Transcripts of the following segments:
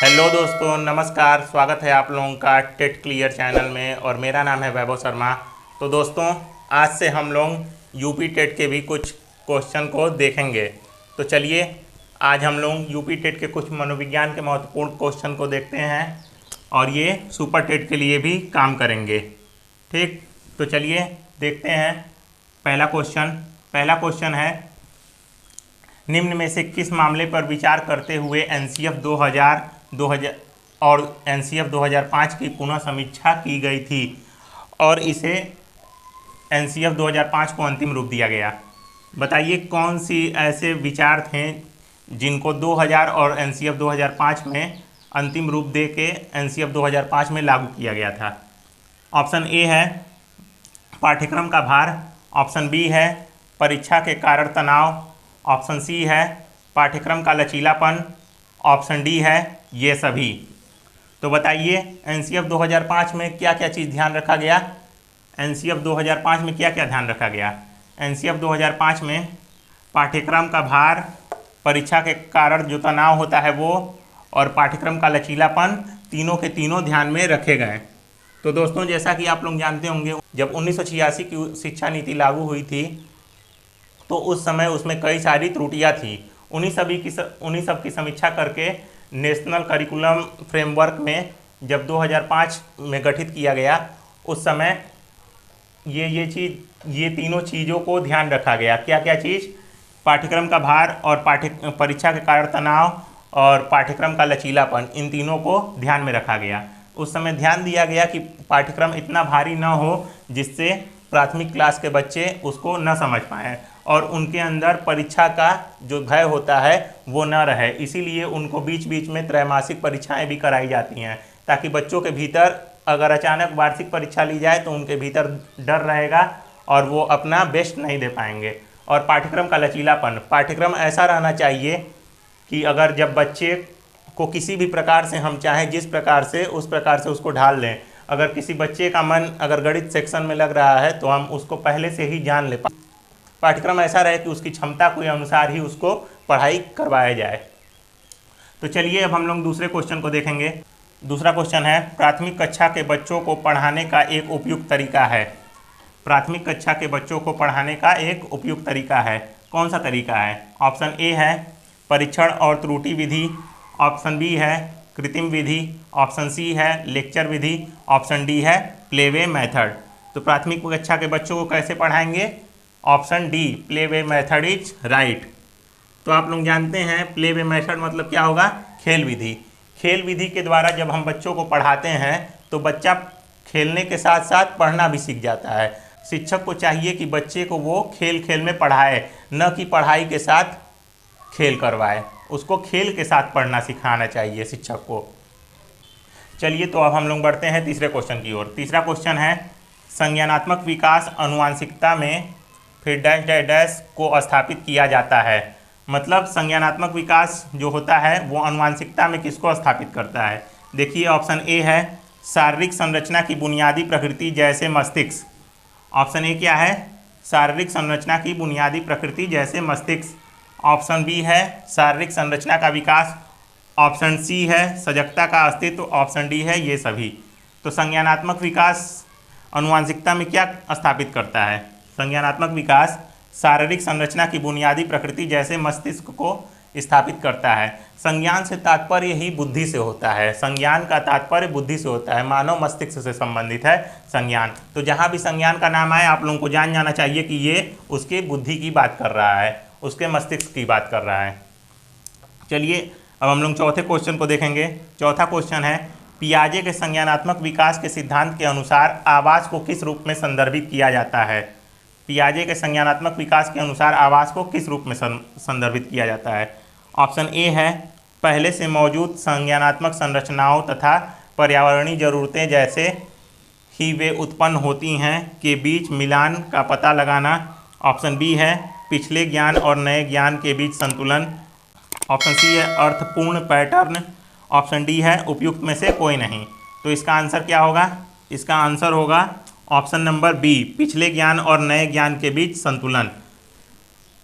Hello दोस्तों, नमस्कार। स्वागत है आप लोगों का टेट क्लियर चैनल में और मेरा नाम है वैभव शर्मा। तो दोस्तों, आज से हम लोग यूपी टेट के भी कुछ क्वेश्चन को देखेंगे। तो चलिए आज हम लोग यूपी टेट के कुछ मनोविज्ञान के महत्वपूर्ण क्वेश्चन को देखते हैं और ये सुपर टेट के लिए भी काम करेंगे। ठीक, तो चलिए देखते हैं। पहला क्वेश्चन है, निम्न में से किस मामले पर विचार करते हुए एनसीएफ 2000 और एनसीएफ 2005 की पुनः समीक्षा की गई थी और इसे एनसीएफ 2005 को अंतिम रूप दिया गया। बताइए कौन सी ऐसे विचार थे जिनको 2000 और एनसीएफ 2005 में अंतिम रूप दे के एनसीएफ 2005 में लागू किया गया था। ऑप्शन ए है पाठ्यक्रम का भार, ऑप्शन बी है परीक्षा के कारण तनाव, ऑप्शन सी है पाठ्यक्रम का लचीलापन, ऑप्शन डी है ये सभी। तो बताइए एनसीएफ 2005 में क्या क्या चीज़ ध्यान रखा गया। एनसीएफ 2005 में क्या क्या ध्यान रखा गया। एनसीएफ 2005 में पाठ्यक्रम का भार, परीक्षा के कारण जो तनाव होता है वो, और पाठ्यक्रम का लचीलापन, तीनों के तीनों ध्यान में रखे गए। तो दोस्तों, जैसा कि आप लोग जानते होंगे, जब 1986 की शिक्षा नीति लागू हुई थी तो उस समय उसमें कई सारी त्रुटियां थी। उन्हीं सब की समीक्षा करके नेशनल करिकुलम फ्रेमवर्क में जब 2005 में गठित किया गया, उस समय ये तीनों चीज़ों को ध्यान रखा गया। क्या क्या चीज़? पाठ्यक्रम का भार और परीक्षा के कारण तनाव और पाठ्यक्रम का लचीलापन, इन तीनों को ध्यान में रखा गया। उस समय ध्यान दिया गया कि पाठ्यक्रम इतना भारी न हो जिससे प्राथमिक क्लास के बच्चे उसको न समझ पाएँ और उनके अंदर परीक्षा का जो भय होता है वो न रहे। इसीलिए उनको बीच बीच में त्रैमासिक परीक्षाएं भी कराई जाती हैं, ताकि बच्चों के भीतर अगर अचानक वार्षिक परीक्षा ली जाए तो उनके भीतर डर रहेगा और वो अपना बेस्ट नहीं दे पाएंगे। और पाठ्यक्रम का लचीलापन, पाठ्यक्रम ऐसा रहना चाहिए कि अगर जब बच्चे को किसी भी प्रकार से हम चाहें जिस प्रकार से उस प्रकार से उसको ढाल लें। अगर किसी बच्चे का मन अगर गणित सेक्शन में लग रहा है तो हम उसको पहले से ही जान लें। पाठ्यक्रम ऐसा रहे कि उसकी क्षमता के अनुसार ही उसको पढ़ाई करवाया जाए। तो चलिए अब हम लोग दूसरे क्वेश्चन को देखेंगे। दूसरा क्वेश्चन है, प्राथमिक कक्षा के बच्चों को पढ़ाने का एक उपयुक्त तरीका है। प्राथमिक कक्षा के बच्चों को पढ़ाने का एक उपयुक्त तरीका है। कौन सा तरीका है? ऑप्शन ए है परीक्षण और त्रुटि विधि, ऑप्शन बी है कृत्रिम विधि, ऑप्शन सी है लेक्चर विधि, ऑप्शन डी है प्लेवे मेथड। तो प्राथमिक कक्षा के बच्चों को कैसे पढ़ाएंगे? Option D playway method is right. तो आप लोग जानते हैं प्लेवे मेथड मतलब क्या होगा? खेल विधि। खेल विधि के द्वारा जब हम बच्चों को पढ़ाते हैं तो बच्चा खेलने के साथ साथ पढ़ना भी सीख जाता है। शिक्षक को चाहिए कि बच्चे को वो खेल खेल में पढ़ाए, न कि पढ़ाई के साथ खेल करवाए। उसको खेल के साथ पढ़ना सिखाना चाहिए शिक्षक को। चलिए तो अब हम लोग बढ़ते हैं तीसरे क्वेश्चन की ओर। तीसरा क्वेश्चन है, संज्ञानात्मक विकास आनुवंशिकता में फिर डैश डैश डैश को स्थापित किया जाता है। मतलब संज्ञानात्मक विकास जो होता है वो आनुवंशिकता में किसको स्थापित करता है? देखिए ऑप्शन ए है शारीरिक संरचना की बुनियादी प्रकृति जैसे मस्तिष्क। ऑप्शन ए क्या है? शारीरिक संरचना की बुनियादी प्रकृति जैसे मस्तिष्क। ऑप्शन बी है शारीरिक संरचना का विकास, ऑप्शन सी है सजगता का अस्तित्व, ऑप्शन डी है ये सभी। तो संज्ञानात्मक विकास आनुवंशिकता में क्या स्थापित करता है? संज्ञानात्मक विकास शारीरिक संरचना की बुनियादी प्रकृति जैसे मस्तिष्क को स्थापित करता है। संज्ञान से तात्पर्य ही बुद्धि से होता है। संज्ञान का तात्पर्य बुद्धि से होता है, मानव मस्तिष्क से संबंधित है संज्ञान। तो जहाँ भी संज्ञान का नाम आए आप लोगों को जान जाना चाहिए कि ये उसके बुद्धि की बात कर रहा है, उसके मस्तिष्क की बात कर रहा है। चलिए अब हम लोग चौथे क्वेश्चन को देखेंगे। चौथा क्वेश्चन है, पियाजे के संज्ञानात्मक विकास के सिद्धांत के अनुसार आवाज़ को किस रूप में संदर्भित किया जाता है? पियाजे के संज्ञानात्मक विकास के अनुसार आवाज़ को किस रूप में संदर्भित किया जाता है? ऑप्शन ए है पहले से मौजूद संज्ञानात्मक संरचनाओं तथा पर्यावरणीय ज़रूरतें जैसे ही वे उत्पन्न होती हैं के बीच मिलान का पता लगाना। ऑप्शन बी है पिछले ज्ञान और नए ज्ञान के बीच संतुलन। ऑप्शन सी है अर्थपूर्ण पैटर्न। ऑप्शन डी है उपयुक्त में से कोई नहीं। तो इसका आंसर क्या होगा? इसका आंसर होगा ऑप्शन नंबर बी, पिछले ज्ञान और नए ज्ञान के बीच संतुलन।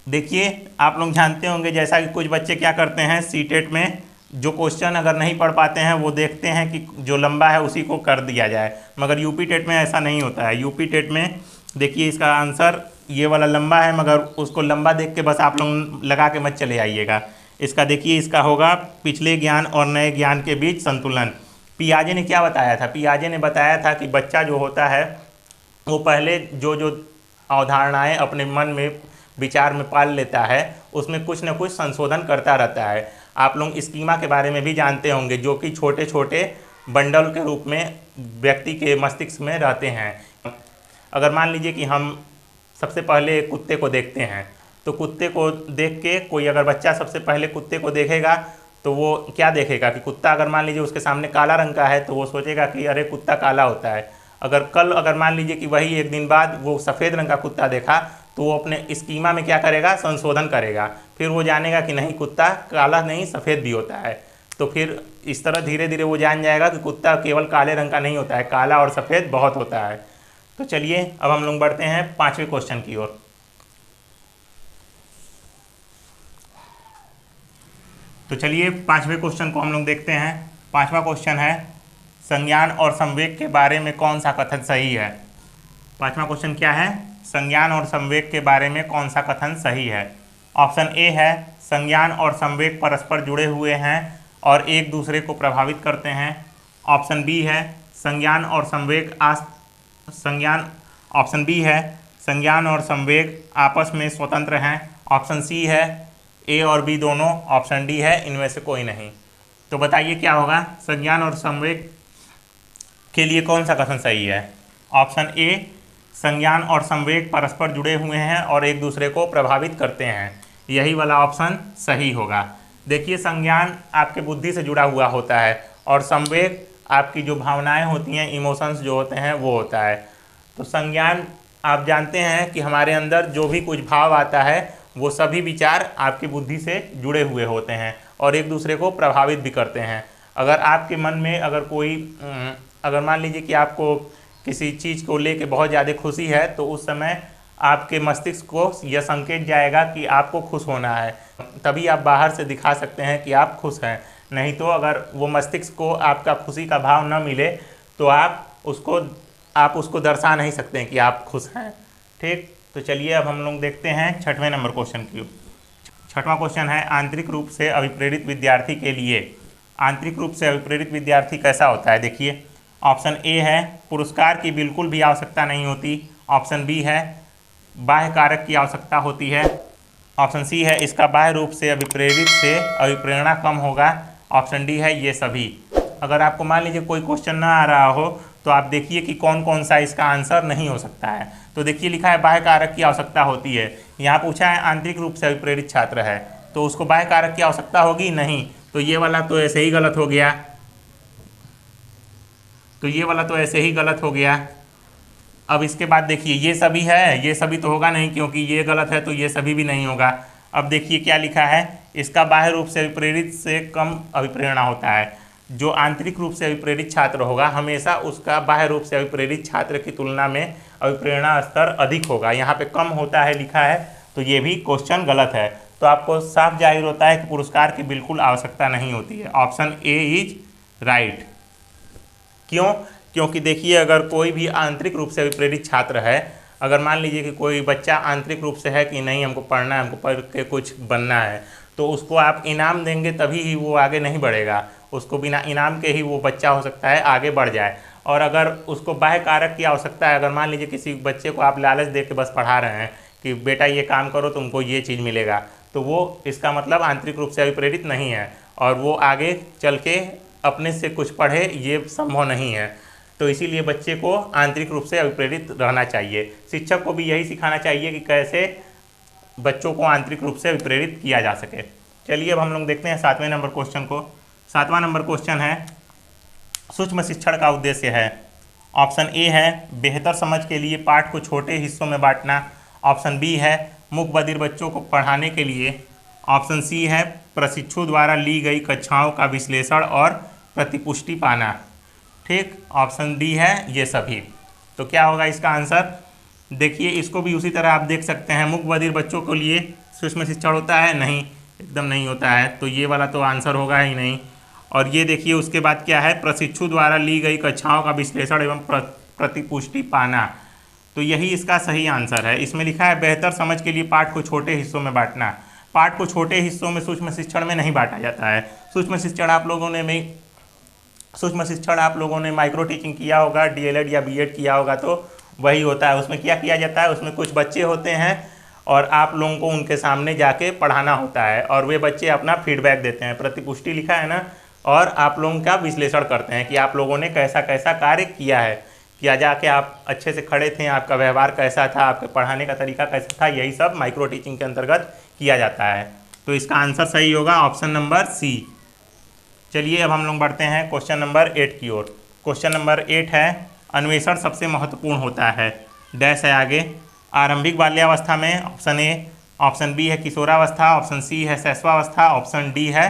देखिए आप लोग जानते होंगे जैसा कि कुछ बच्चे क्या करते हैं सीटेट में जो क्वेश्चन अगर नहीं पढ़ पाते हैं वो देखते हैं कि जो लंबा है उसी को कर दिया जाए, मगर यूपी टेट में ऐसा नहीं होता है। यूपी टेट में देखिए इसका आंसर ये वाला लंबा है, मगर उसको लंबा देख के बस आप लोग लगा के मत चले आइएगा। इसका देखिए, इसका होगा पिछले ज्ञान और नए ज्ञान के बीच संतुलन। पियाजे ने क्या बताया था? पियाजे ने बताया था कि बच्चा जो होता है वो पहले जो जो अवधारणाएं अपने मन में विचार में पाल लेता है उसमें कुछ न कुछ संशोधन करता रहता है। आप लोग स्कीमा के बारे में भी जानते होंगे, जो कि छोटे छोटे बंडल के रूप में व्यक्ति के मस्तिष्क में रहते हैं। अगर मान लीजिए कि हम सबसे पहले कुत्ते को देखते हैं, तो कुत्ते को देख के कोई अगर बच्चा सबसे पहले कुत्ते को देखेगा तो वो क्या देखेगा कि कुत्ता अगर मान लीजिए उसके सामने काला रंग का है तो वो सोचेगा कि अरे कुत्ता काला होता है। अगर मान लीजिए कि वही एक दिन बाद वो सफ़ेद रंग का कुत्ता देखा तो वो अपने स्कीमा में क्या करेगा? संशोधन करेगा। फिर वो जानेगा कि नहीं, कुत्ता काला नहीं सफ़ेद भी होता है। तो फिर इस तरह धीरे धीरे वो जान जाएगा कि कुत्ता केवल काले रंग का नहीं होता है, काला और सफ़ेद बहुत होता है। तो चलिए अब हम लोग बढ़ते हैं 5वें क्वेश्चन की ओर। तो चलिए 5वें क्वेश्चन को हम लोग देखते हैं। 5वां क्वेश्चन है, संज्ञान और संवेग के बारे में कौन सा कथन सही है? 5वां क्वेश्चन क्या है? संज्ञान और संवेग के बारे में कौन सा कथन सही है? ऑप्शन ए है, संज्ञान और संवेग परस्पर जुड़े हुए हैं और एक दूसरे को प्रभावित करते हैं। ऑप्शन बी है, संज्ञान और संवेग ऑप्शन बी है, संज्ञान और संवेग आपस में स्वतंत्र हैं। ऑप्शन सी है, ए और बी दोनों। ऑप्शन डी है, इनमें से कोई नहीं। तो बताइए क्या होगा? संज्ञान और संवेग के लिए कौन सा कथन सही है? ऑप्शन ए, संज्ञान और संवेग परस्पर जुड़े हुए हैं और एक दूसरे को प्रभावित करते हैं, यही वाला ऑप्शन सही होगा। देखिए, संज्ञान आपके बुद्धि से जुड़ा हुआ होता है और संवेग आपकी जो भावनाएं होती हैं, इमोशंस जो होते हैं वो होता है। तो संज्ञान आप जानते हैं कि हमारे अंदर जो भी कुछ भाव आता है वो सभी विचार आपकी बुद्धि से जुड़े हुए होते हैं और एक दूसरे को प्रभावित भी करते हैं। अगर आपके मन में अगर मान लीजिए कि आपको किसी चीज़ को लेके बहुत ज़्यादा खुशी है तो उस समय आपके मस्तिष्क को यह संकेत जाएगा कि आपको खुश होना है, तभी आप बाहर से दिखा सकते हैं कि आप खुश हैं। नहीं तो अगर वो मस्तिष्क को आपका खुशी का भाव न मिले तो आप उसको दर्शा नहीं सकते हैं कि आप खुश हैं। ठीक, तो चलिए अब हम लोग देखते हैं 6वें नंबर क्वेश्चन की। 6वां क्वेश्चन है, आंतरिक रूप से अभिप्रेरित विद्यार्थी के लिए आंतरिक रूप से अभिप्रेरित विद्यार्थी कैसा होता है? देखिए, ऑप्शन ए है, पुरस्कार की बिल्कुल भी आवश्यकता नहीं होती। ऑप्शन बी है, बाह्य कारक की आवश्यकता होती है। ऑप्शन सी है, इसका बाह्य रूप से अभिप्रेरित से अभिप्रेरणा कम होगा। ऑप्शन डी है, ये सभी। अगर आपको मान लीजिए कोई क्वेश्चन ना आ रहा हो तो आप देखिए कि कौन कौन सा इसका आंसर नहीं हो सकता है। तो देखिए, लिखा है बाह्य कारक की आवश्यकता होती है। यहाँ पूछा है आंतरिक रूप से अभिप्रेरित छात्र है तो उसको बाह्य कारक की आवश्यकता होगी नहीं, तो ये वाला तो ऐसे ही गलत हो गया। अब इसके बाद देखिए, ये सभी है, ये सभी तो होगा नहीं क्योंकि ये गलत है, तो ये सभी भी नहीं होगा। अब देखिए क्या लिखा है, इसका बाह्य रूप से अभिप्रेरित से कम अभिप्रेरणा होता है। जो आंतरिक रूप से अभिप्रेरित छात्र होगा हमेशा उसका बाह्य रूप से अभिप्रेरित छात्र की तुलना में अभिप्रेरणा स्तर अधिक होगा। यहाँ पे कम होता है लिखा है, तो ये भी क्वेश्चन गलत है। तो आपको साफ जाहिर होता है कि पुरस्कार की बिल्कुल आवश्यकता नहीं होती है। Option A is right. क्यों? क्योंकि देखिए, अगर कोई भी आंतरिक रूप से अभिप्रेरित छात्र है, अगर मान लीजिए कि कोई बच्चा आंतरिक रूप से है कि नहीं हमको पढ़ना है, हमको पढ़ के कुछ बनना है, तो उसको आप इनाम देंगे तभी ही वो आगे नहीं बढ़ेगा। उसको बिना इनाम के ही वो बच्चा हो सकता है आगे बढ़ जाए। और अगर उसको बाह्य कारक की आवश्यकता है, अगर मान लीजिए किसी बच्चे को आप लालच दे के बस पढ़ा रहे हैं कि बेटा ये काम करो तुमको ये चीज़ मिलेगा, तो वो इसका मतलब आंतरिक रूप से अभिप्रेरित नहीं है और वो आगे चल के अपने से कुछ पढ़े, ये संभव नहीं है। तो इसीलिए बच्चे को आंतरिक रूप से अभिप्रेरित रहना चाहिए। शिक्षक को भी यही सिखाना चाहिए कि कैसे बच्चों को आंतरिक रूप से अभिप्रेरित किया जा सके। चलिए अब हम लोग देखते हैं 7वें नंबर क्वेश्चन को। 7वां नंबर क्वेश्चन है, सूक्ष्म शिक्षण का उद्देश्य है। ऑप्शन ए है, बेहतर समझ के लिए पाठ को छोटे हिस्सों में बांटना। ऑप्शन बी है, मूक बधिर बच्चों को पढ़ाने के लिए। ऑप्शन सी है, प्रशिक्षु द्वारा ली गई कक्षाओं का विश्लेषण और प्रतिपुष्टि पाना। ठीक, ऑप्शन डी है, ये सभी। तो क्या होगा इसका आंसर? देखिए, इसको भी उसी तरह आप देख सकते हैं। मूक बधिर बच्चों के लिए सूक्ष्म शिक्षण होता है नहीं, एकदम नहीं होता है, तो ये वाला तो आंसर होगा ही नहीं। और ये देखिए उसके बाद क्या है, प्रशिक्षु द्वारा ली गई कक्षाओं का विश्लेषण एवं प्रतिपुष्टि पाना, तो यही इसका सही आंसर है। इसमें लिखा है बेहतर समझ के लिए पाठ को छोटे हिस्सों में बांटना। पाठ को छोटे हिस्सों में सूक्ष्म शिक्षण में नहीं बांटा जाता है। सूक्ष्म शिक्षण आप लोगों ने माइक्रो टीचिंग किया होगा, डीएलएड या बीएड किया होगा, तो वही होता है। उसमें क्या किया जाता है, उसमें कुछ बच्चे होते हैं और आप लोगों को उनके सामने जाके पढ़ाना होता है और वे बच्चे अपना फीडबैक देते हैं, प्रतिपुष्टि लिखा है ना, और आप लोगों का विश्लेषण करते हैं कि आप लोगों ने कैसा कैसा कार्य किया है, क्या जाके आप अच्छे से खड़े थे, आपका व्यवहार कैसा था, आपके पढ़ाने का तरीका कैसा था, यही सब माइक्रो टीचिंग के अंतर्गत किया जाता है। तो इसका आंसर सही होगा ऑप्शन नंबर सी। चलिए अब हम लोग बढ़ते हैं क्वेश्चन नंबर 8 की ओर। क्वेश्चन नंबर 8 है, अन्वेषण सबसे महत्वपूर्ण होता है, डैश है आगे, आरंभिक बाल्यावस्था में, ऑप्शन ए, ऑप्शन बी है किशोरावस्था, ऑप्शन सी है शैशवावस्था, ऑप्शन डी है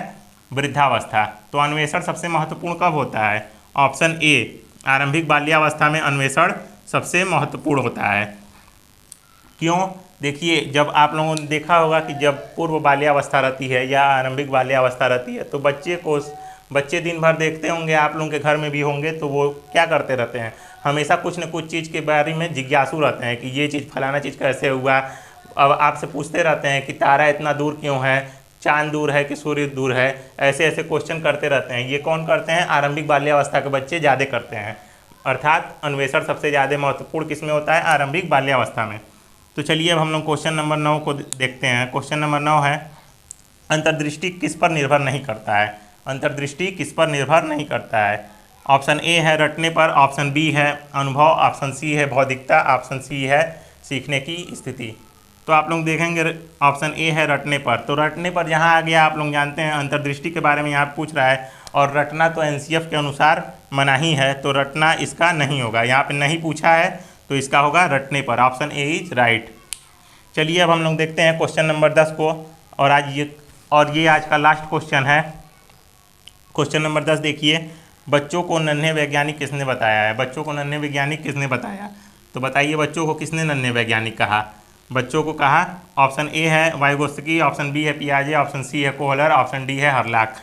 वृद्धावस्था। तो अन्वेषण सबसे महत्वपूर्ण कब होता है, ऑप्शन ए, आरंभिक बाल्यावस्था में अन्वेषण सबसे महत्वपूर्ण होता है। क्यों, देखिए जब आप लोगों ने देखा होगा कि जब पूर्व बाल्यावस्था रहती है या आरंभिक बाल्यावस्था रहती है तो बच्चे दिन भर देखते होंगे, आप लोगों के घर में भी होंगे, तो वो क्या करते रहते हैं, हमेशा कुछ न कुछ चीज़ के बारे में जिज्ञासु रहते हैं कि ये चीज़ फलाना चीज़ कैसे हुआ। अब आपसे पूछते रहते हैं कि तारा इतना दूर क्यों है, चांद दूर है कि सूर्य दूर है, ऐसे ऐसे क्वेश्चन करते रहते हैं। ये कौन करते हैं, आरंभिक बाल्यावस्था के बच्चे ज़्यादा करते हैं। अर्थात अन्वेषण सबसे ज़्यादा महत्वपूर्ण किस में होता है, आरंभिक बाल्यावस्था में। तो चलिए अब हम लोग क्वेश्चन नंबर 9 को देखते हैं। क्वेश्चन नंबर 9 है, अंतर्दृष्टि किस पर निर्भर नहीं करता है, अंतर्दृष्टि किस पर निर्भर नहीं करता है। ऑप्शन ए है रटने पर, ऑप्शन बी है अनुभव, ऑप्शन सी है बौद्धिकता, ऑप्शन सी है सीखने की स्थिति। तो आप लोग देखेंगे ऑप्शन ए है रटने पर। तो रटने पर जहाँ आ गया, आप लोग जानते हैं अंतर्दृष्टि के बारे में यहाँ पूछ रहा है और रटना तो एनसीएफ के अनुसार मना ही है, तो रटना इसका नहीं होगा, यहाँ पे नहीं पूछा है, तो इसका होगा रटने पर, ऑप्शन ए इज राइट। चलिए अब हम लोग देखते हैं क्वेश्चन नंबर 10 को, और ये आज का लास्ट क्वेश्चन है। क्वेश्चन नंबर 10 देखिए, बच्चों को नन्हे वैज्ञानिक किसने बताया है, बच्चों को नन्हे वैज्ञानिक किसने बताया। तो बताइए बच्चों को किसने नन्हे वैज्ञानिक कहा, बच्चों को कहा, ऑप्शन ए है वाइगोत्स्की, ऑप्शन बी है पियाजे, ऑप्शन सी है कोहलर, ऑप्शन डी है हर्लाक।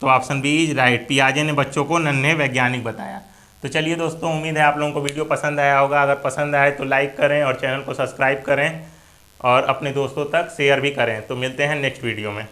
तो ऑप्शन बी इज राइट, पियाजे ने बच्चों को नन्हे वैज्ञानिक बताया। तो चलिए दोस्तों, उम्मीद है आप लोगों को वीडियो पसंद आया होगा। अगर पसंद आए तो लाइक करें और चैनल को सब्सक्राइब करें और अपने दोस्तों तक शेयर भी करें। तो मिलते हैं नेक्स्ट वीडियो में।